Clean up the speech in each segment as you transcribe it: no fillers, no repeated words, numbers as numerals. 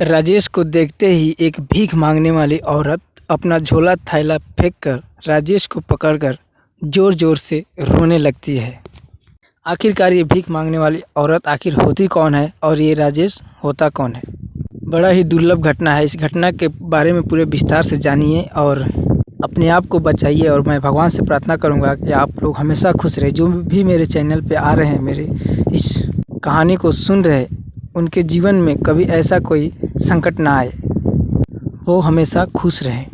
राजेश को देखते ही एक भीख मांगने वाली औरत अपना झोला थैला फेंककर राजेश को पकड़कर जोर जोर से रोने लगती है। आखिरकार ये भीख मांगने वाली औरत आखिर होती कौन है और ये राजेश होता कौन है? बड़ा ही दुर्लभ घटना है। इस घटना के बारे में पूरे विस्तार से जानिए और अपने आप को बचाइए। और मैं भगवान से प्रार्थना करूंगा कि आप लोग हमेशा खुश रहे। जो भी मेरे चैनल पे आ रहे हैं, मेरे इस कहानी को सुन रहे, उनके जीवन में कभी ऐसा कोई संकट ना आए, वो हमेशा खुश रहें।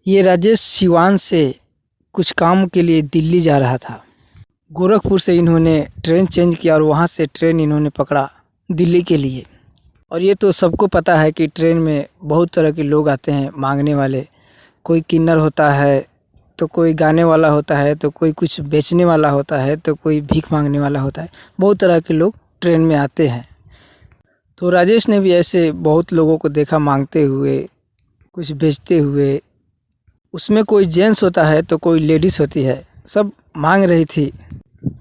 ये राजेश सिवान से कुछ काम के लिए दिल्ली जा रहा था। गोरखपुर से इन्होंने ट्रेन चेंज किया और वहाँ से ट्रेन इन्होंने पकड़ा दिल्ली के लिए। और ये तो सबको पता है कि ट्रेन में बहुत तरह के लोग आते हैं मांगने वाले। कोई किन्नर होता है, तो कोई गाने वाला होता है, तो कोई कुछ बेचने वाला होता है, तो कोई भीख मांगने वाला होता है। बहुत तरह के लोग ट्रेन में आते हैं। तो राजेश ने भी ऐसे बहुत लोगों को देखा मांगते हुए, कुछ बेचते हुए। उसमें कोई जेंट्स होता है तो कोई लेडीज़ होती है, सब मांग रही थी।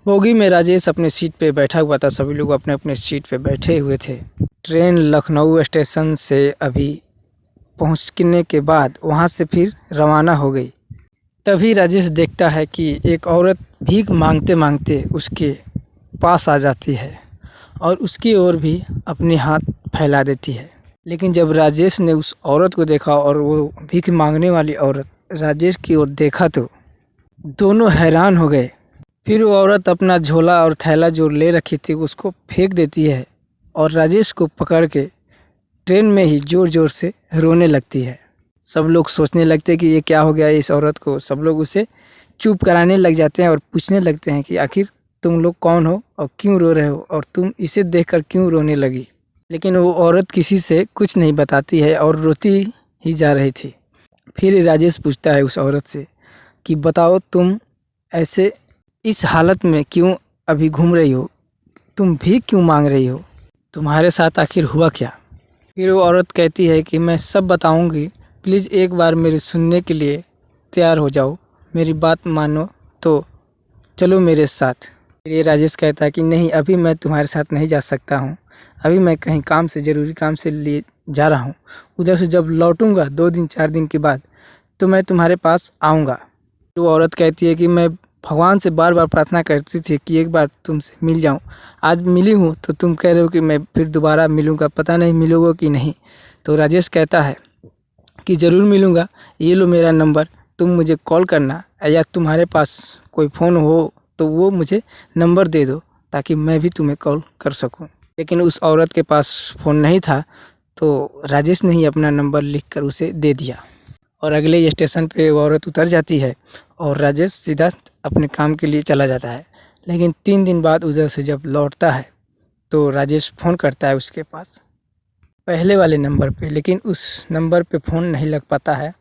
बोगी में राजेश अपने सीट पे बैठा हुआ था। सभी लोग अपने अपने सीट पे बैठे हुए थे। ट्रेन लखनऊ स्टेशन से अभी पहुंचने के बाद वहां से फिर रवाना हो गई। तभी राजेश देखता है कि एक औरत भीख मांगते मांगते उसके पास आ जाती है और उसकी ओर भी अपने हाथ फैला देती है। लेकिन जब राजेश ने उस औरत को देखा और वो भीख मांगने वाली औरत राजेश की ओर देखा तो दोनों हैरान हो गए। फिर वो औरत अपना झोला और थैला जो ले रखी थी उसको फेंक देती है और राजेश को पकड़ के ट्रेन में ही ज़ोर ज़ोर से रोने लगती है। सब लोग सोचने लगते हैं कि ये क्या हो गया इस औरत को। सब लोग उसे चुप कराने लग जाते हैं और पूछने लगते हैं कि आखिर तुम लोग कौन हो और क्यों रो रहे हो और तुम इसे देखकर क्यों रोने लगी। लेकिन वो औरत किसी से कुछ नहीं बताती है और रोती ही जा रही थी। फिर राजेश पूछता है उस औरत से कि बताओ, तुम ऐसे इस हालत में क्यों अभी घूम रही हो? तुम भीख क्यों मांग रही हो? तुम्हारे साथ आखिर हुआ क्या? फिर वो औरत कहती है कि मैं सब बताऊंगी, प्लीज़ एक बार मेरे सुनने के लिए तैयार हो जाओ, मेरी बात मानो तो चलो मेरे साथ। फिर ये राजेश कहता है कि नहीं, अभी मैं तुम्हारे साथ नहीं जा सकता हूँ। अभी मैं कहीं काम से, ज़रूरी काम से लिए जा रहा हूँ। उधर से जब लौटूंगा 2 दिन 4 दिन के बाद तो मैं तुम्हारे पास आऊँगा। वो औरत कहती है कि मैं भगवान से बार बार प्रार्थना करती थी कि एक बार तुमसे मिल जाऊं। आज मिली हूं तो तुम कह रहे हो कि मैं फिर दोबारा मिलूंगा, पता नहीं मिलोगे कि नहीं। तो राजेश कहता है कि ज़रूर मिलूंगा, ये लो मेरा नंबर, तुम मुझे कॉल करना, या तुम्हारे पास कोई फ़ोन हो तो वो मुझे नंबर दे दो ताकि मैं भी तुम्हें कॉल कर सकूँ। लेकिन उस औरत के पास फ़ोन नहीं था तो राजेश ने ही अपना नंबर लिख कर उसे दे दिया। और अगले ही स्टेशन पे वो औरत उतर जाती है और राजेश सीधा अपने काम के लिए चला जाता है। लेकिन 3 दिन बाद उधर से जब लौटता है तो राजेश फ़ोन करता है उसके पास पहले वाले नंबर पे, लेकिन उस नंबर पे फ़ोन नहीं लग पाता है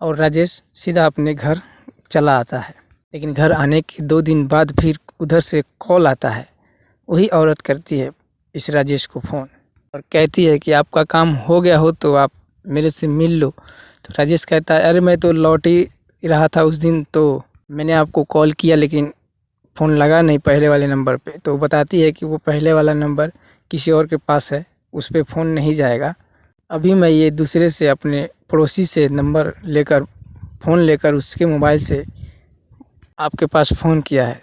और राजेश सीधा अपने घर चला आता है। लेकिन घर आने के 2 दिन बाद फिर उधर से कॉल आता है। वही औरत करती है इस राजेश को फ़ोन और कहती है कि आपका काम हो गया हो तो आप मेरे से मिल लो। तो राजेश कहता है, अरे मैं तो लौट ही रहा था उस दिन, तो मैंने आपको कॉल किया लेकिन फ़ोन लगा नहीं पहले वाले नंबर पे। तो बताती है कि वो पहले वाला नंबर किसी और के पास है, उस पर फ़ोन नहीं जाएगा। अभी मैं ये दूसरे से, अपने पड़ोसी से नंबर लेकर, फ़ोन लेकर उसके मोबाइल से आपके पास फ़ोन किया है।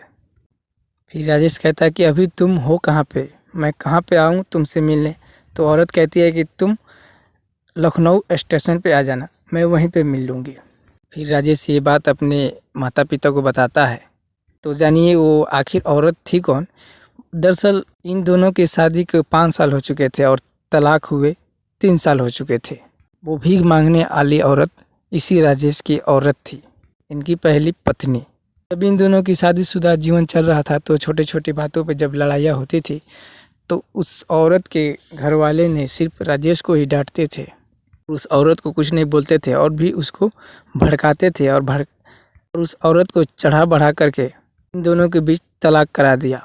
फिर राजेश कहता है कि अभी तुम हो कहाँ पे, मैं कहाँ पे आऊँ तुमसे मिलने? तो औरत कहती है कि तुम लखनऊ स्टेशन पे आ जाना, मैं वहीं पे मिल लूँगी। फिर राजेश ये बात अपने माता पिता को बताता है। तो जानिए वो आखिर औरत थी कौन। दरअसल इन दोनों की शादी को 5 साल हो चुके थे और तलाक हुए 3 साल हो चुके थे। वो भीख मांगने वाली औरत इसी राजेश की औरत थी, इनकी पहली पत्नी। जब इन दोनों की शादीशुदा जीवन चल रहा था तो छोटी छोटी बातों पर जब लड़ाइयाँ होती थी तो उस औरत के घर वाले ने सिर्फ राजेश को ही डांटते थे, उस औरत को कुछ नहीं बोलते थे और भी उसको भड़काते थे और उस औरत को चढ़ा बढ़ा करके इन दोनों के बीच तलाक करा दिया।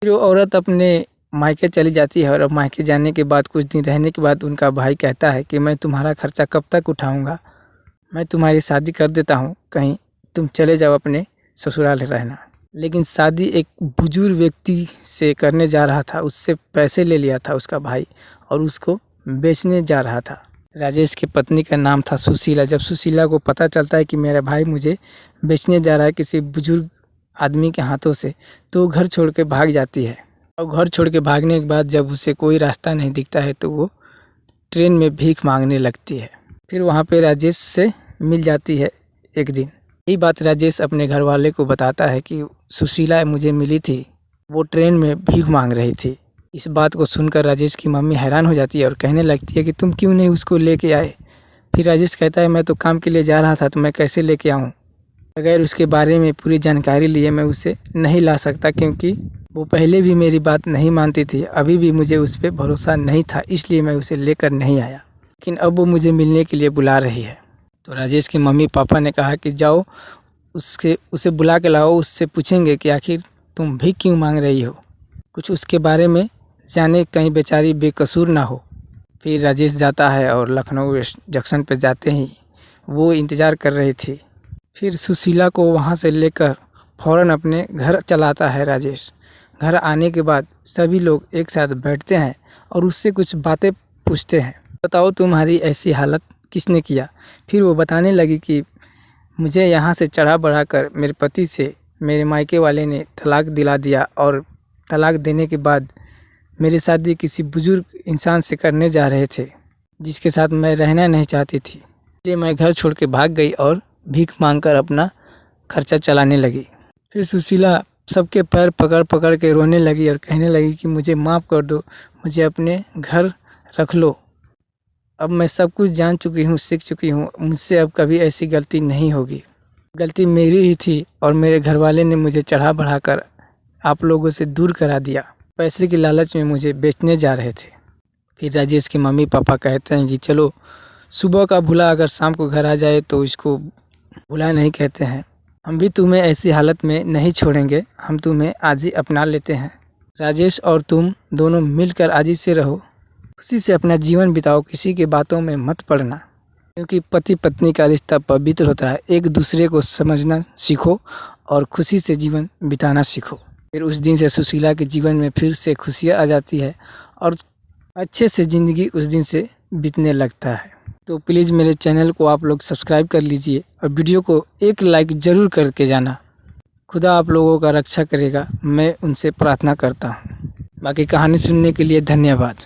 फिर वो औरत अपने मायके चली जाती है और अब मायके जाने के बाद कुछ दिन रहने के बाद उनका भाई कहता है कि मैं तुम्हारा खर्चा कब तक उठाऊंगा, मैं तुम्हारी शादी कर देता हूँ, कहीं तुम चले जाओ अपने ससुराल रहना। लेकिन शादी एक बुजुर्ग व्यक्ति से करने जा रहा था, उससे पैसे ले लिया था उसका भाई और उसको बेचने जा रहा था। राजेश की पत्नी का नाम था सुशीला। जब सुशीला को पता चलता है कि मेरा भाई मुझे बेचने जा रहा है किसी बुजुर्ग आदमी के हाथों से, तो वो घर छोड़ के भाग जाती है। और घर छोड़ के भागने के बाद जब उसे कोई रास्ता नहीं दिखता है तो वो ट्रेन में भीख मांगने लगती है। फिर वहाँ पे राजेश से मिल जाती है एक दिन। यही बात राजेश अपने घर वाले को बताता है कि सुशीला मुझे मिली थी, वो ट्रेन में भीख मांग रही थी। इस बात को सुनकर राजेश की मम्मी हैरान हो जाती है और कहने लगती है कि तुम क्यों नहीं उसको लेके आए। फिर राजेश कहता है मैं तो काम के लिए जा रहा था तो मैं कैसे लेके आऊँ। अगर उसके बारे में पूरी जानकारी लिए मैं उसे नहीं ला सकता, क्योंकि वो पहले भी मेरी बात नहीं मानती थी, अभी भी मुझे उस पर भरोसा नहीं था, इसलिए मैं उसे लेकर नहीं आया। लेकिन अब वो मुझे मिलने के लिए बुला रही है। तो राजेश के मम्मी पापा ने कहा कि जाओ उसे बुला के लाओ, उससे पूछेंगे कि आखिर तुम भीख क्यों मांग रही हो, कुछ उसके बारे में जाने, कहीं बेचारी बेकसूर ना हो। फिर राजेश जाता है और लखनऊ जंक्शन पर जाते ही वो इंतज़ार कर रही थी। फिर सुशीला को वहाँ से लेकर फ़ौरन अपने घर चलाता है राजेश। घर आने के बाद सभी लोग एक साथ बैठते हैं और उससे कुछ बातें पूछते हैं। बताओ तुम्हारी ऐसी हालत किसने किया। फिर वो बताने लगी कि मुझे यहाँ से चढ़ा बढ़ा कर मेरे पति से मेरे मायके वाले ने तलाक दिला दिया, और तलाक देने के बाद मेरी शादी किसी बुजुर्ग इंसान से करने जा रहे थे जिसके साथ मैं रहना नहीं चाहती थी, इसलिए मैं घर छोड़ के भाग गई और भीख मांगकर अपना खर्चा चलाने लगी। फिर सुशीला सबके पैर पकड़ पकड़ के रोने लगी और कहने लगी कि मुझे माफ़ कर दो, मुझे अपने घर रख लो, अब मैं सब कुछ जान चुकी हूँ, सीख चुकी हूँ, मुझसे अब कभी ऐसी गलती नहीं होगी। गलती मेरी ही थी और मेरे घर वाले ने मुझे चढ़ा बढ़ा कर आप लोगों से दूर करा दिया, पैसे की लालच में मुझे बेचने जा रहे थे। फिर राजेश के मम्मी पापा कहते हैं कि चलो, सुबह का भूला अगर शाम को घर आ जाए तो इसको भूला नहीं कहते हैं। हम भी तुम्हें ऐसी हालत में नहीं छोड़ेंगे, हम तुम्हें आज ही अपना लेते हैं। राजेश और तुम दोनों मिलकर आज ही से रहो, खुशी से अपना जीवन बिताओ, किसी की बातों में मत पड़ना, क्योंकि पति पत्नी का रिश्ता पवित्र होता है। एक दूसरे को समझना सीखो और खुशी से जीवन बिताना सीखो। फिर उस दिन से सुशीला के जीवन में फिर से खुशियाँ आ जाती है और अच्छे से ज़िंदगी उस दिन से बीतने लगता है। तो प्लीज़ मेरे चैनल को आप लोग सब्सक्राइब कर लीजिए और वीडियो को एक लाइक ज़रूर करके जाना। खुदा आप लोगों का रक्षा करेगा, मैं उनसे प्रार्थना करता हूँ। बाकी कहानी सुनने के लिए धन्यवाद।